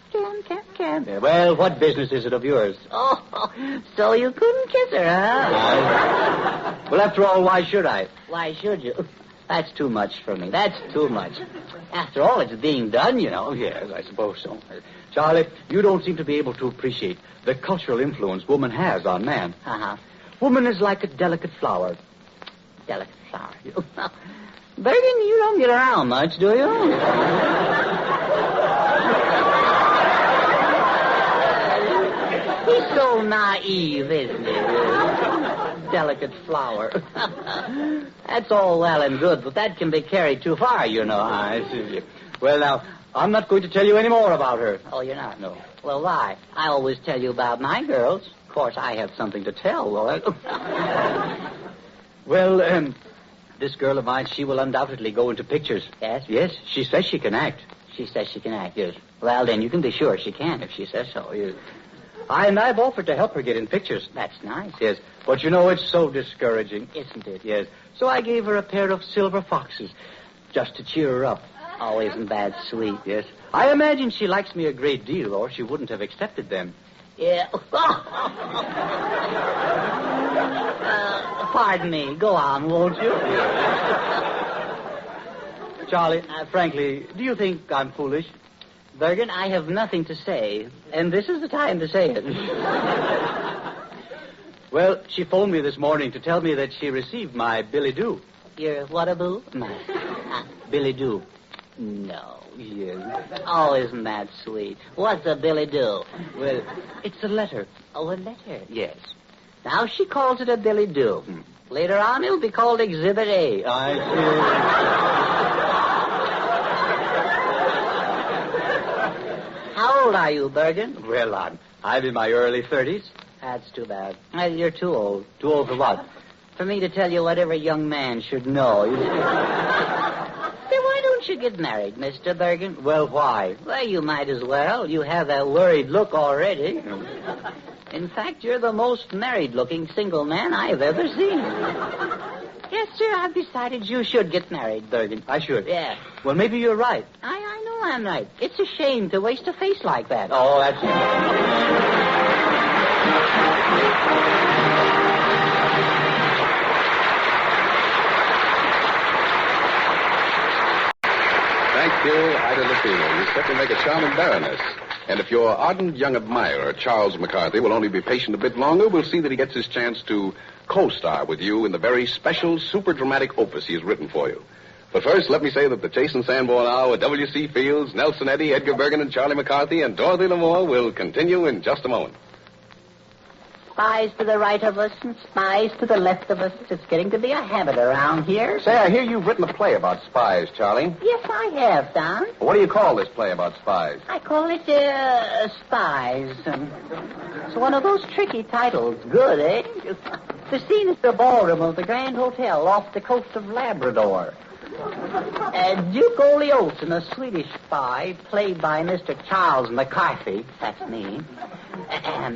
Well, what business is it of yours? Oh, so you couldn't kiss her, huh? Well, after all, why should I? Why should you? That's too much for me. That's too much. After all, it's being done, Yes, I suppose so. Charlie, you don't seem to be able to appreciate the cultural influence woman has on man. Uh-huh. Woman is like a delicate flower. Delicate flower. Bergen, you don't get around much, do you? He's so naive, isn't he? Delicate flower. That's all well and good, but that can be carried too far, I see. Well, now, I'm not going to tell you any more about her. Oh, you're not? No. Well, why? I always tell you about my girls. Of course, I have something to tell, Lloyd. Well, this girl of mine, she will undoubtedly go into pictures. Yes? Yes, she says she can act. She says she can act? Yes. Well, then, you can be sure she can if she says so. Yes. I've offered to help her get in pictures. That's nice. Yes, but it's so discouraging. Isn't it? Yes. So I gave her a pair of silver foxes, just to cheer her up. Oh, isn't that sweet? Yes. I imagine she likes me a great deal, or she wouldn't have accepted them. Yeah. Pardon me. Go on, won't you? Charlie, frankly, do you think I'm foolish? Bergen, I have nothing to say, and this is the time to say it. Well, she phoned me this morning to tell me that she received my billet-doux. Your what-a-boo? Billet-doux. No. Yes. Oh, isn't that sweet? What's a billet-doux? Well, it's a letter. Oh, a letter? Yes. Now she calls it a billet-doux. Later on, it'll be called Exhibit A. How old are you, Bergen? Well, I'm in my early 30s. That's too bad. You're too old. Too old for what? For me to tell you what every young man should know. Then why don't you get married, Mr. Bergen? Well, why? Well, you might as well. You have that worried look already. In fact, you're the most married-looking single man I've ever seen. Yes, sir, I've decided you should get married, Bergen. I should? Yeah. Well, maybe you're right. I know I'm right. It's a shame to waste a face like that. Oh, that's it. Thank you, Ida Lupino. You certainly make a charming baroness. And if your ardent young admirer, Charles McCarthy, will only be patient a bit longer, we'll see that he gets his chance to co-star with you in the very special, super dramatic opus he has written for you. But first, let me say that the Chase and Sanborn Hour with W.C. Fields, Nelson Eddy, Edgar Bergen, and Charlie McCarthy, and Dorothy Lamour will continue in just a moment. Spies to the right of us and spies to the left of us. It's getting to be a habit around here. Say, I hear you've written a play about spies, Charlie. Yes, I have, Don. What do you call this play about spies? I call it, Spies. It's one of those tricky titles. Good, eh? The scene is the ballroom of the Grand Hotel off the coast of Labrador. Duke Ole Olsen, a Swedish spy, played by Mr. Charles McCarthy, that's me,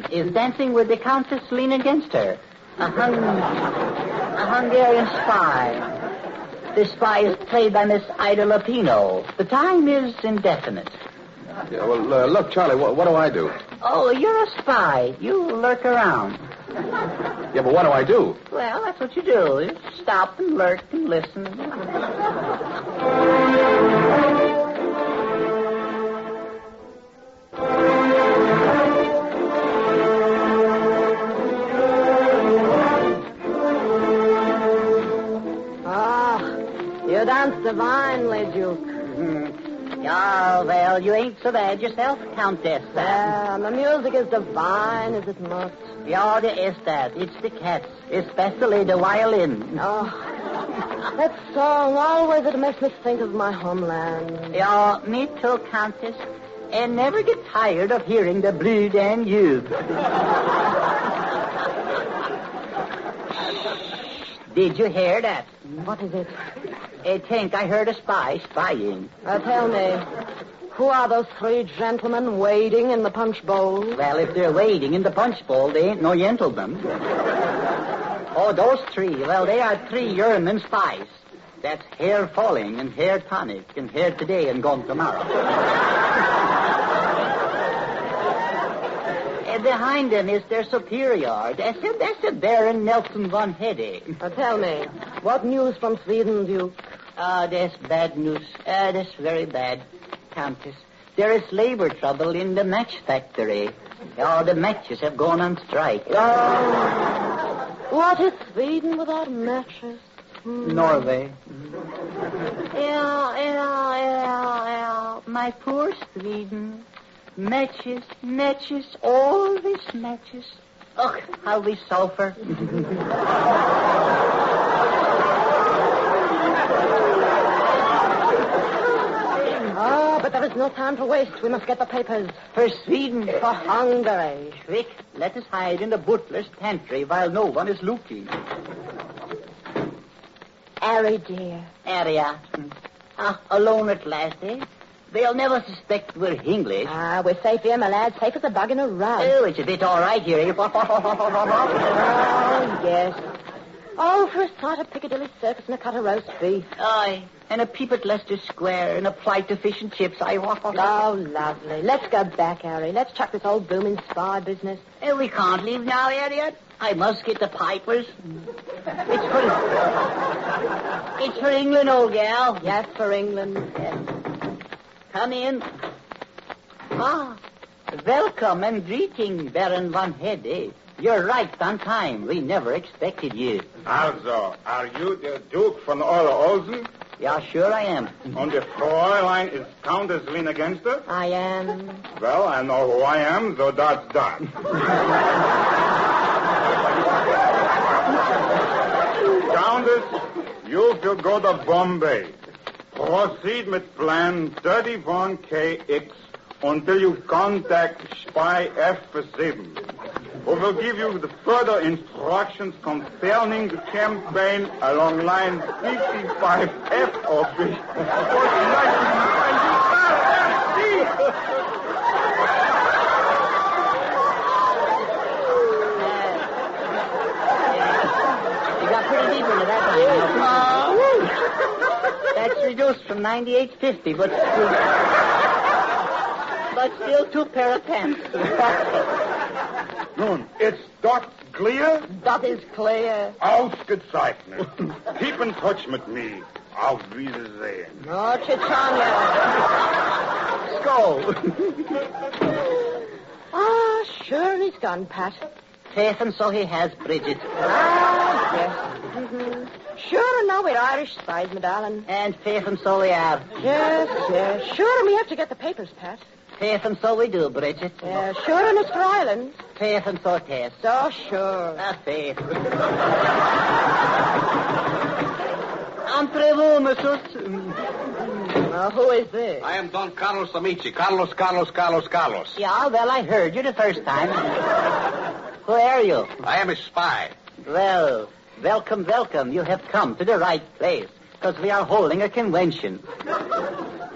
is dancing with the Countess Lena Genster, a Hungarian spy. This spy is played by Miss Ida Lupino. The time is indefinite. Yeah, well, look, Charlie, what do I do? Oh, you're a spy. You lurk around. Yeah, but what do I do? Well, that's what you do. You stop and lurk and listen. You dance divinely, Duke. Yeah, well, you ain't so bad yourself, Countess. The music is divine, is it not? Yeah, it is that. It's the cats, especially the violin. Oh, that song, always it makes me think of my homeland. Yeah, me too, Countess. And never get tired of hearing the Blue Danube. Did you hear that? What is it? I think I heard a spy spying. Tell me, who are those three gentlemen wading in the punch bowl? Well, if they're wading in the punch bowl, they ain't no gentlemen. Oh, those three. Well, they are three German spies. That's hair falling and hair tonic and hair today and gone tomorrow. Behind them is their superior. That's a Baron Nelson von Hede. Tell me, what news from Sweden, Duke? That's bad news. That's very bad, Countess. There is labor trouble in the match factory. The matches have gone on strike. What is Sweden without matches? Norway. Yeah. My poor Sweden. Matches, always matches. Oh, how we suffer. But there is no time to waste. We must get the papers. For Sweden. For Hungary. Quick, let us hide in the butler's pantry while no one is looking. Harry, dear. Area. Alone at last, eh? They'll never suspect we're English. We're safe here, my lad. Safe as a bug in a rug. Oh, it's a bit all right here. Oh, yes. Oh, for a sight of Piccadilly Circus and a cut of roast beef. Aye, and a peep at Leicester Square and a flight of fish and chips. Oh, lovely. Let's go back, Harry. Let's chuck this old booming spy business. We can't leave now, Harriet. I must get the pipers. It's for England, old gal. Yes, for England. Yes. Come in. Welcome and greeting, Baron von Hede. You're right on time. We never expected you. Also, are you the Duke von Ole Olsen? Yeah, sure I am. On the Fräulein is Countess Lena Genster? I am. Well, I know who I am, so that's that. Countess, you will go to Bombay. Proceed with plan 31KX until you contact Spy F7, who will give you the further instructions concerning the campaign along line 55F office. You got pretty deep into that line. That's reduced from 98.50, but still 2 pair of pants. Nun, it's dot clear? That is clear. Ausgezeichnet. Keep in touch with me. Auf Wiedersehen. No, Chechanya. Skull. Sure he's gone, Pat. Faith and so he has, Bridget. Yes. Mm-hmm. Sure, and now we're Irish spies, my darling. And faith and so we are. Yes. Sure, and we have to get the papers, Pat. Faith and so we do, Bridget. Sure, and it's for Ireland. Faith and so it is. So sure. Faith. Entrez-vous, monsieur. Who is this? I am Don Carlos Ameche. Carlos. Yeah, well, I heard you the first time. Who are you? I am a spy. Well, welcome. You have come to the right place, because we are holding a convention.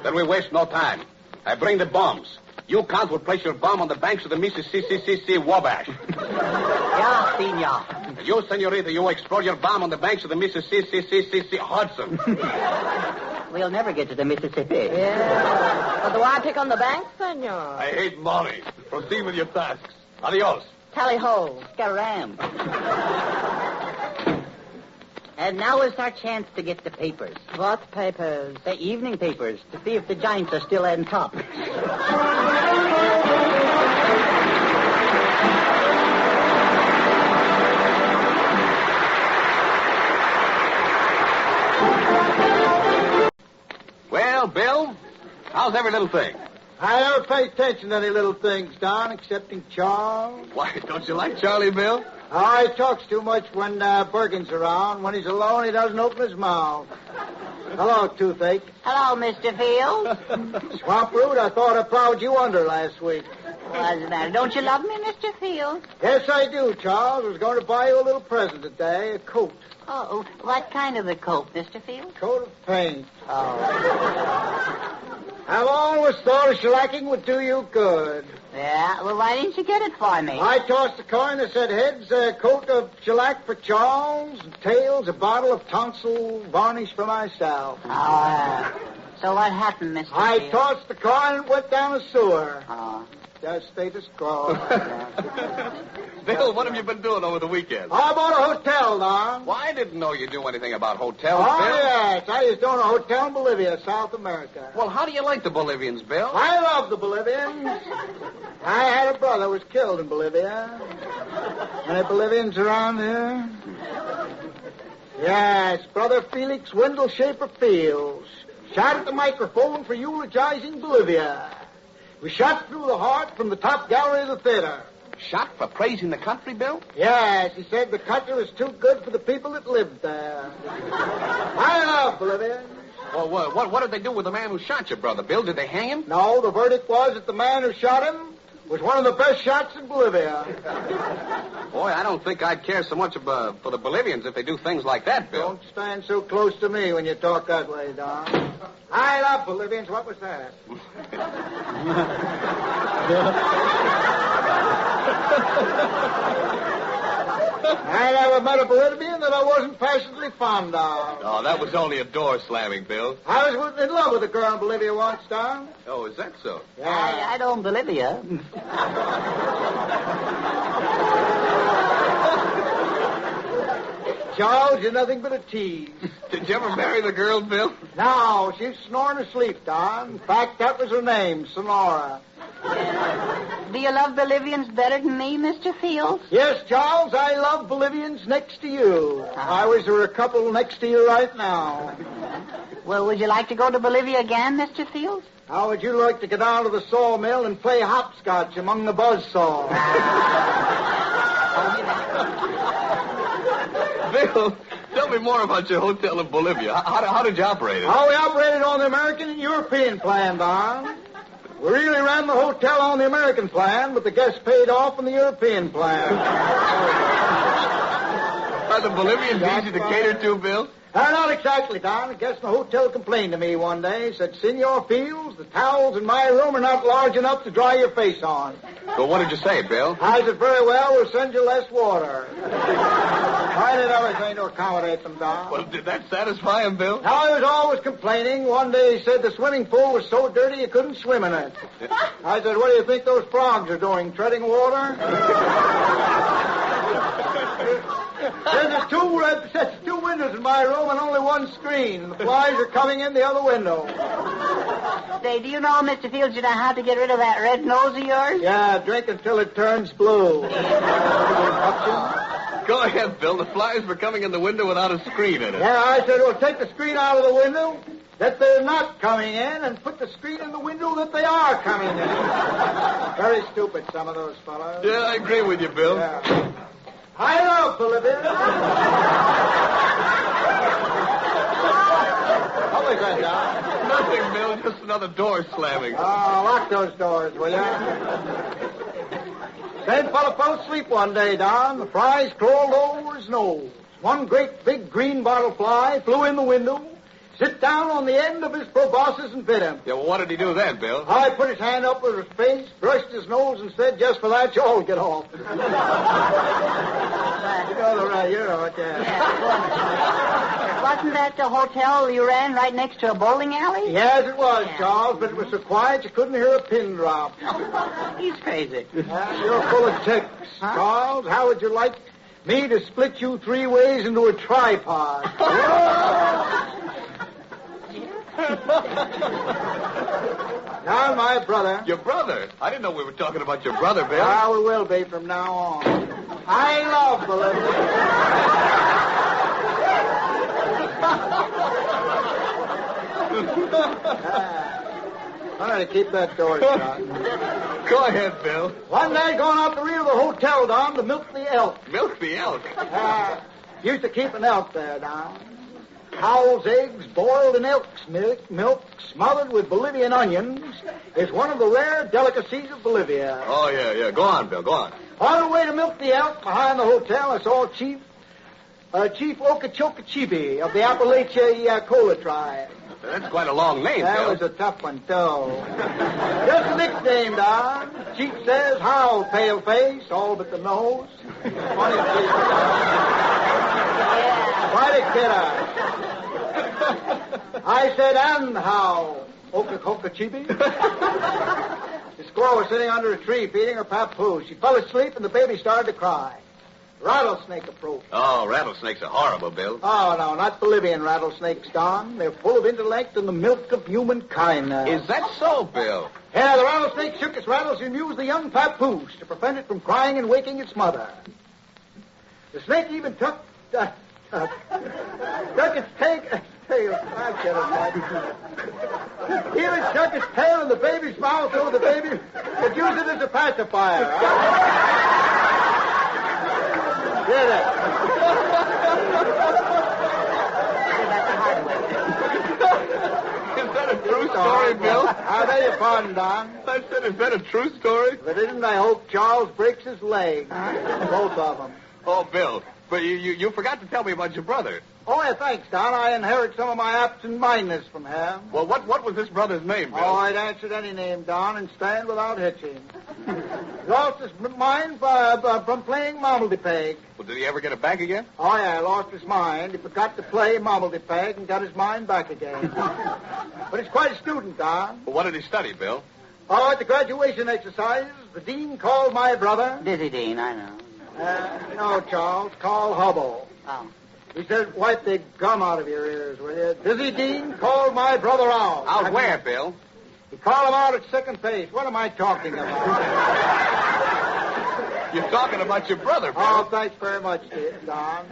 Then we waste no time. I bring the bombs. You, Count, will place your bomb on the banks of the Mississippi Wabash. Yeah, senor. You, senorita, you explode your bomb on the banks of the Mississippi Hudson. We'll never get to the Mississippi. Yeah. But do I pick on the bank, senor? I hate money. Proceed with your tasks. Adios. Tally-ho. Scaram. And now is our chance to get the papers. What papers? The evening papers, to see if the Giants are still on top. Well, Bill, how's every little thing? I never pay attention to any little things, Don, excepting Charles. Why, don't you like Charlie, Bill? Oh, he talks too much when Bergen's around. When he's alone, he doesn't open his mouth. Hello, Toothache. Hello, Mr. Field. Swamp Root, I thought I plowed you under last week. What's the matter? Don't you love me, Mr. Field? Yes, I do, Charles. I was going to buy you a little present today, a coat. Oh, what kind of a coat, Mr. Field? Coat of paint. Oh. I've always thought a shellacking would do you good. Yeah, well, why didn't you get it for me? I tossed a coin that said heads, a coat of shellac for Charles, and tails, a bottle of tonsil varnish for myself. So what happened, Mr. I Field? tossed the coin and went down the sewer. Oh. Just status quo. Bill, what have you been doing over the weekend? I bought a hotel, Don. Well, I didn't know you knew anything about hotels, Oh, Bill. yes. I used to own a hotel in Bolivia, South America. Well, how do you like the Bolivians, Bill? I love the Bolivians. I had a brother who was killed in Bolivia. Any Bolivians around here? Yes, Brother Felix Wendell Schaefer Fields. Shot at the microphone for eulogizing Bolivia. We shot through the heart from the top gallery of the theater. Shot for praising the country, Bill? Yes, he said the country was too good for the people that lived there. I love Bolivia. Well, what did they do with the man who shot you, Brother Bill? Did they hang him? No, the verdict was that the man who shot him was one of the best shots in Bolivia. Boy, I don't think I'd care so much for the Bolivians if they do things like that, Bill. Don't stand so close to me when you talk that way, Don. I love Bolivians. What was that? I never met a Bolivian that I wasn't passionately fond of. Oh, that was only a door slamming, Bill. I was in love with a girl in Bolivia once, Don. Oh, is that so? Yeah. I don't Bolivia. Charles, you're nothing but a tease. Did you ever marry the girl, Bill? No, she's snoring asleep, Don. In fact, that was her name, Sonora. Do you love Bolivians better than me, Mr. Fields? Yes, Charles, I love Bolivians next to you. I wish there were a couple next to you right now. Well, would you like to go to Bolivia again, Mr. Fields? How would you like to get down to the sawmill and play hopscotch among the buzzsaws? Bill, Tell me more about your hotel in Bolivia. How did you operate it? Oh, we operated on the American and European plan, Don. We really ran the hotel on the American plan, but the guests paid off on the European plan. Are the Bolivians easy to cater to, Bill? Not exactly, Don. A guest in the hotel complained to me one day. Said, Senor Fields, the towels in my room are not large enough to dry your face on. Well, what did you say, Bill? I said, very well, we'll send you less water. I did everything to accommodate them, Don. Well, did that satisfy him, Bill? Now, he was always complaining. One day he said the swimming pool was so dirty you couldn't swim in it. I said, what do you think those frogs are doing, treading water? There's two windows in my room and only one screen. The flies are coming in the other window. Say, do you know, Mr. Fields, you know how to get rid of that red nose of yours? Yeah, drink until it turns blue. Go ahead, Bill. The flies were coming in the window without a screen in it. Yeah, I said, well, take the screen out of the window that they're not coming in and put the screen in the window that they are coming in. Very stupid, some of those fellows. Yeah, I agree with you, Bill. Yeah. I love Bolivia. What was that, Don? Nothing, Bill. Just another door slamming. Oh, lock those doors, will you? Same fellow fell asleep one day, Don. The flies crawled over his nose. One great big green bottle fly flew in the window, sit down on the end of his proboscis and bit him. Yeah, well, what did he do then, Bill? I put his hand up with his face, brushed his nose, and said, just for that, you all get off. You know the right, you know it, yeah. Wasn't that the hotel you ran right next to a bowling alley? Yes, it was, Charles, but it was so quiet you couldn't hear a pin drop. He's crazy. You're full of ticks, Charles. How would you like me to split you three ways into a tripod? Now, my brother. Your brother? I didn't know we were talking about your brother, Bill. Ah, we will be from now on. I love Bolivia. I'm going to keep that door shut. Go ahead, Bill. One day, going out the rear of the hotel, Don, to milk the elk. Milk the elk? Used to keep an elk there, Don. Cow's eggs boiled in elk's milk smothered with Bolivian onions is one of the rare delicacies of Bolivia. Oh, yeah. Go on, Bill, go on. On the way to milk the elk behind the hotel, I saw Chief Okeechobee of the Appalachia Cola tribe. That's quite a long name, That Bill. was a tough one, too. Just a nickname, Don. Chief says, howl, pale face, all but the nose. Funny face. Quite a kidder. I said, and how, Okeechobee? The squirrel was sitting under a tree feeding her papoose. She fell asleep, and the baby started to cry. Rattlesnake approached. Oh, rattlesnakes are horrible, Bill. Oh, no, not Bolivian rattlesnakes, Don. They're full of intellect and the milk of humankind. Is that so, Bill? Yeah, the rattlesnake shook its rattles and amused the young papoose to prevent it from crying and waking its mother. The snake even took its tail. He even stuck its tail in the baby's mouth so the baby could use it as a pacifier. Did it? Is that a true story, Bill? I beg your pardon, Don. I said, is that a true story? If it isn't, I hope Charles breaks his leg. Both of them. Oh, Bill, but you forgot to tell me about your brother. Oh, yeah, thanks, Don. I inherit some of my absent-mindedness from him. Well, what was this brother's name, Bill? Oh, I'd answer any name, Don, and stand without hitching. Lost his mind from playing marmalade-peg. Well, did he ever get it back again? Oh, yeah, lost his mind. He forgot to play marmalade-peg and got his mind back again. But he's quite a student, Don. Well, what did he study, Bill? Oh, at the graduation exercises, the dean called my brother. Dizzy Dean, I know. No, Charles, call Hubble. Oh. He said, wipe the gum out of your ears, will you? Dizzy Dean called my brother out. Out where, Bill? He called him out at second base. What am I talking about? You're talking about your brother, Bill. Oh, thanks very much, Don.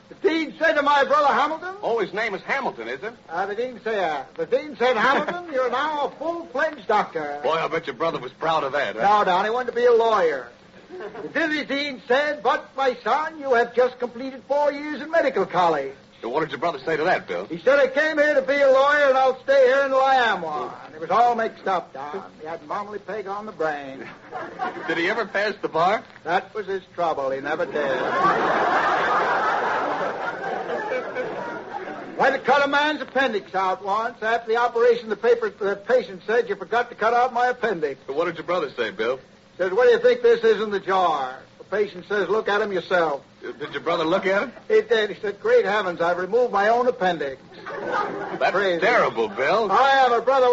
The dean said to my brother Hamilton. Oh, his name is Hamilton, is it? The dean said, Hamilton, you're now a full-fledged doctor. Boy, I bet your brother was proud of that. Huh? No, Don, he wanted to be a lawyer. The dizzy dean said, "But, my son, you have just completed 4 years in medical college." So what did your brother say to that, Bill? He said, "I came here to be a lawyer, and I'll stay here until I am one." It was all mixed up, Don. He had Momley Peg on the brain. Did he ever pass the bar? That was his trouble. He never did. Went to cut a man's appendix out once. After the operation, the patient said, "You forgot to cut out my appendix." So what did your brother say, Bill? Says, "What do you think this is in the jar?" The patient says, "Look at him yourself." Did your brother look at him? He did. He said, "Great heavens, I've removed my own appendix." That's Crazy. terrible, Bill. I have a brother.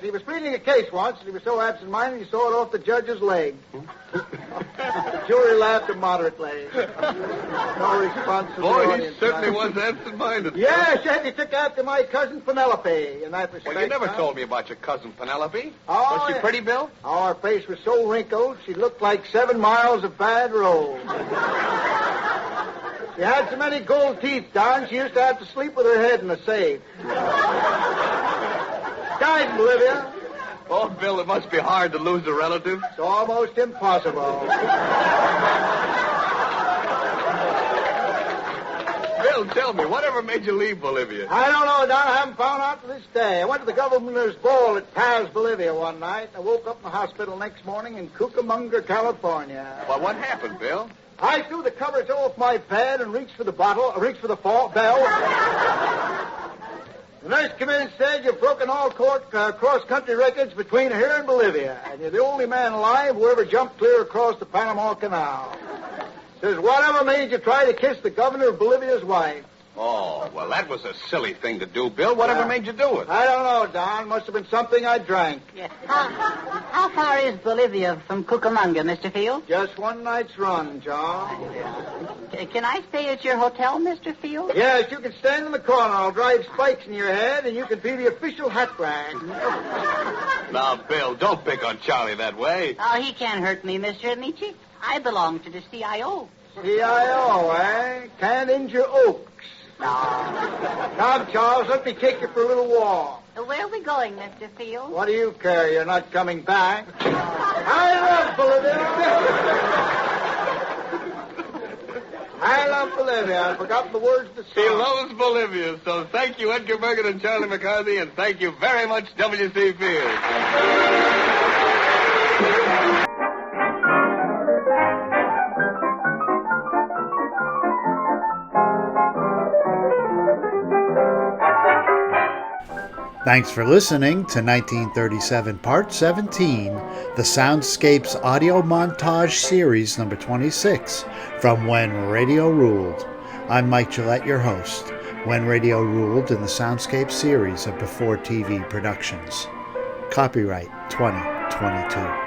He was pleading a case once, and he was so absent-minded he saw it off the judge's leg. The jury laughed immoderately. No response from the Boy, he audience. certainly was absent-minded. Yes, he took after my cousin Penelope in that respect. Well, you never told me about your cousin Penelope. Oh, Was she pretty, Bill? Our face was so wrinkled, she looked like 7 miles of bad road. She had so many gold teeth, Don, she used to have to sleep with her head in a safe. Died in Bolivia. Oh, Bill, it must be hard to lose a relative. It's almost impossible. Bill, tell me, whatever made you leave Bolivia? I don't know, Don. I haven't found out to this day. I went to the governor's ball at Paz, Bolivia one night. I woke up in the hospital next morning in Cucamonga, California. Well, what happened, Bill? I threw the covers off my pad and reached for the bell. The nurse came in and said, "You've broken all cross-country records between here and Bolivia, and you're the only man alive who ever jumped clear across the Panama Canal." Says, "Whatever made you try to kiss the governor of Bolivia's wife?" Oh, well, that was a silly thing to do, Bill. Whatever made you do it? I don't know, Don. Must have been something I drank. Yeah. How far is Bolivia from Cucamonga, Mr. Field? Just one night's run, John. Can I stay at your hotel, Mr. Field? Yes, you can stand in the corner. I'll drive spikes in your head, and you can be the official hat rack. Now, Bill, don't pick on Charlie that way. Oh, he can't hurt me, Mr. Ameche. I belong to the CIO. CIO, eh? Can't injure Oaks. No. Come, Charles, let me take you for a little walk. Where are we going, Mr. Field? What do you care? You're not coming back. I love Bolivia. I love Bolivia. I've forgotten the words of the song. He loves Bolivia, so thank you, Edgar Bergen and Charlie McCarthy, and thank you very much, W.C. Field. Thanks for listening to 1937 Part 17, the Soundscape's audio montage series number 26, from When Radio Ruled. I'm Mike Gillette, your host. When Radio Ruled in the Soundscape series of Before TV Productions. Copyright 2022.